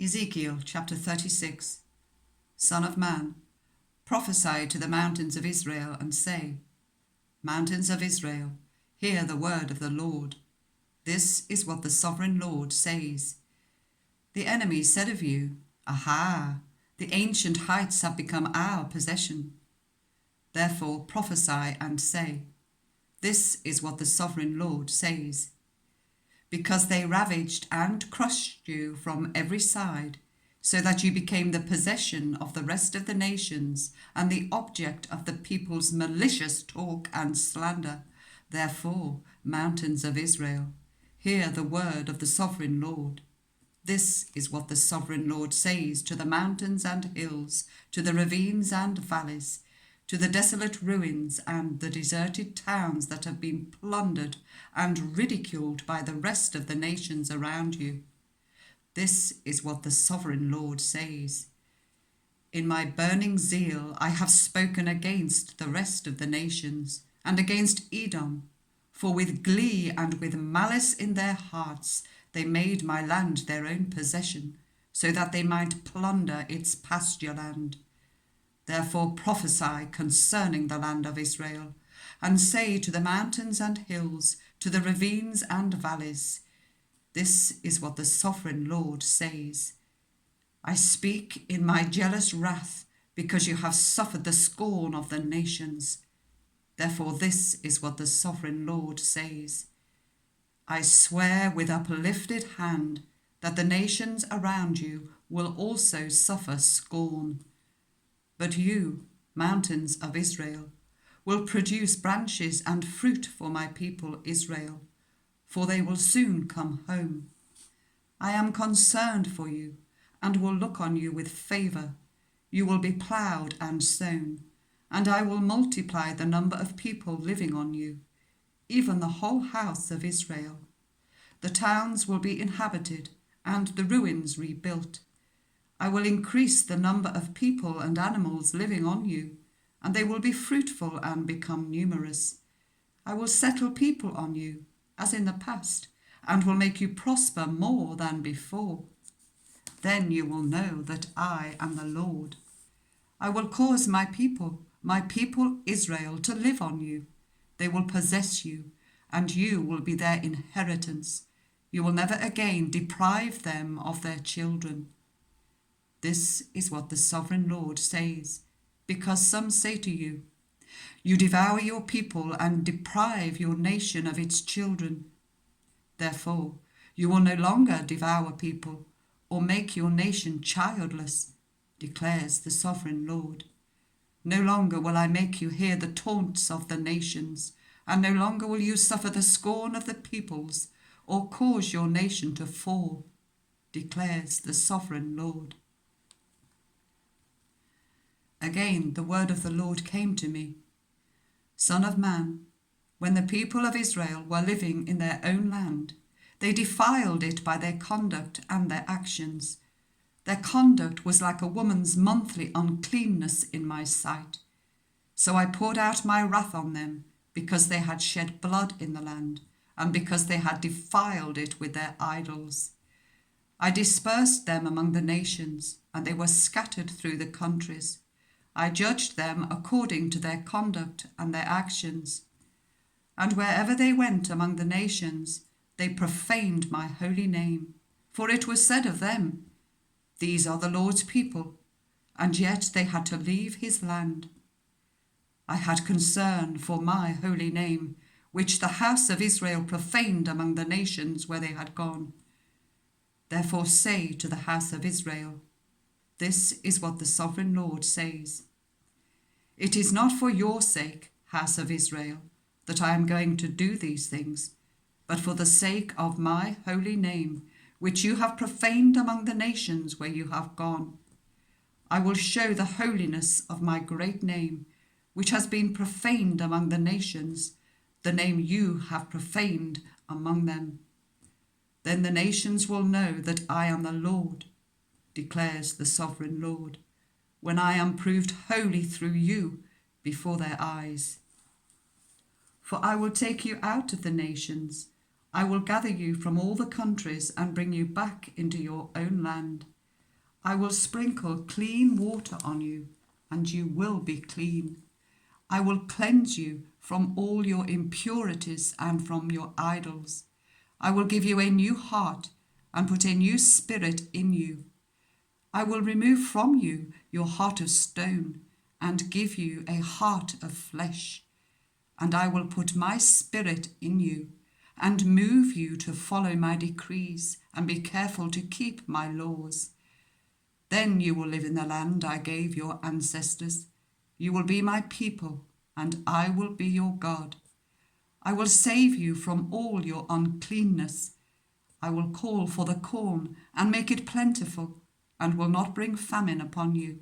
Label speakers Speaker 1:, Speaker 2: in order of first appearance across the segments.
Speaker 1: Ezekiel chapter 36. Son of man, prophesy to the mountains of Israel and say, Mountains of Israel, hear the word of the Lord. This is what the sovereign Lord says. The enemy said of you, Aha, the ancient heights have become our possession. Therefore prophesy and say, This is what the sovereign Lord says. Because they ravaged and crushed you from every side, so that you became the possession of the rest of the nations and the object of the people's malicious talk and slander. Therefore, mountains of Israel, hear the word of the sovereign Lord. This is what the sovereign Lord says to the mountains and hills, to the ravines and valleys, to the desolate ruins and the deserted towns that have been plundered and ridiculed by the rest of the nations around you. This is what the sovereign Lord says. In my burning zeal I have spoken against the rest of the nations and against Edom, for with glee and with malice in their hearts they made my land their own possession, so that they might plunder its pasture land. Therefore prophesy concerning the land of Israel, and say to the mountains and hills, to the ravines and valleys, This is what the sovereign Lord says. I speak in my jealous wrath, because you have suffered the scorn of the nations. Therefore this is what the sovereign Lord says. I swear with uplifted hand that the nations around you will also suffer scorn. But you, mountains of Israel, will produce branches and fruit for my people Israel, for they will soon come home. I am concerned for you, and will look on you with favour. You will be ploughed and sown, and I will multiply the number of people living on you, even the whole house of Israel. The towns will be inhabited, and the ruins rebuilt. I will increase the number of people and animals living on you, and they will be fruitful and become numerous. I will settle people on you, as in the past, and will make you prosper more than before. Then you will know that I am the Lord. I will cause my people Israel, to live on you. They will possess you, and you will be their inheritance. You will never again deprive them of their children. This is what the sovereign Lord says, because some say to you, You devour your people and deprive your nation of its children. Therefore, you will no longer devour people or make your nation childless, declares the sovereign Lord. No longer will I make you hear the taunts of the nations, and no longer will you suffer the scorn of the peoples or cause your nation to fall, declares the sovereign Lord. Again, the word of the Lord came to me. Son of man, when the people of Israel were living in their own land, they defiled it by their conduct and their actions. Their conduct was like a woman's monthly uncleanness in my sight. So I poured out my wrath on them, because they had shed blood in the land, and because they had defiled it with their idols. I dispersed them among the nations, and they were scattered through the countries. I judged them according to their conduct and their actions. And wherever they went among the nations, they profaned my holy name. For it was said of them, These are the Lord's people, and yet they had to leave his land. I had concern for my holy name, which the house of Israel profaned among the nations where they had gone. Therefore say to the house of Israel, This is what the sovereign Lord says. It is not for your sake, house of Israel, that I am going to do these things, but for the sake of my holy name, which you have profaned among the nations where you have gone. I will show the holiness of my great name, which has been profaned among the nations, the name you have profaned among them. Then the nations will know that I am the Lord, declares the sovereign Lord, when I am proved holy through you before their eyes. For I will take you out of the nations, I will gather you from all the countries and bring you back into your own land. I will sprinkle clean water on you, and you will be clean. I will cleanse you from all your impurities and from your idols. I will give you a new heart and put a new spirit in you. I will remove from you your heart of stone and give you a heart of flesh. And I will put my spirit in you and move you to follow my decrees and be careful to keep my laws. Then you will live in the land I gave your ancestors. You will be my people, and I will be your God. I will save you from all your uncleanness. I will call for the corn and make it plentiful, and will not bring famine upon you.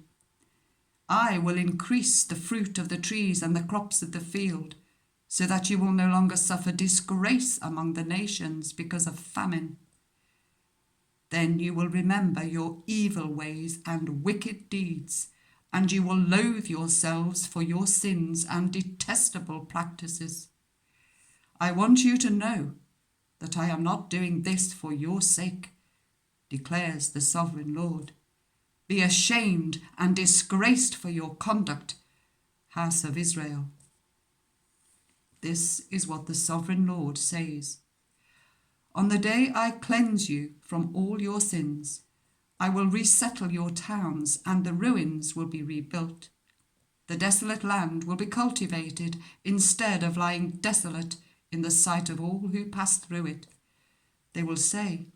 Speaker 1: I will increase the fruit of the trees and the crops of the field, so that you will no longer suffer disgrace among the nations because of famine. Then you will remember your evil ways and wicked deeds, and you will loathe yourselves for your sins and detestable practices. I want you to know that I am not doing this for your sake, declares the sovereign Lord. Be ashamed and disgraced for your conduct, house of Israel. This is what the sovereign Lord says. On the day I cleanse you from all your sins, I will resettle your towns, and the ruins will be rebuilt. The desolate land will be cultivated instead of lying desolate in the sight of all who pass through it. They will say,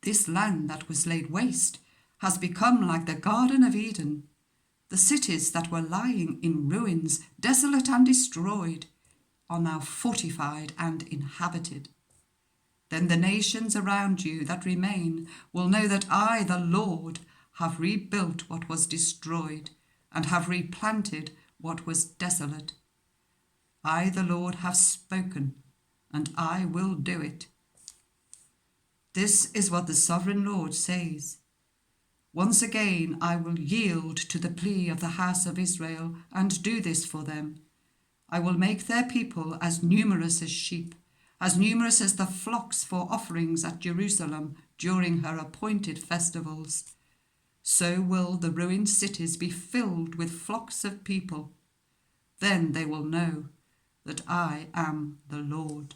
Speaker 1: "This land that was laid waste has become like the Garden of Eden. The cities that were lying in ruins, desolate and destroyed, are now fortified and inhabited." Then the nations around you that remain will know that I, the Lord, have rebuilt what was destroyed and have replanted what was desolate. I, the Lord, have spoken, and I will do it. This is what the sovereign Lord says. Once again I will yield to the plea of the house of Israel and do this for them. I will make their people as numerous as sheep, as numerous as the flocks for offerings at Jerusalem during her appointed festivals. So will the ruined cities be filled with flocks of people. Then they will know that I am the Lord.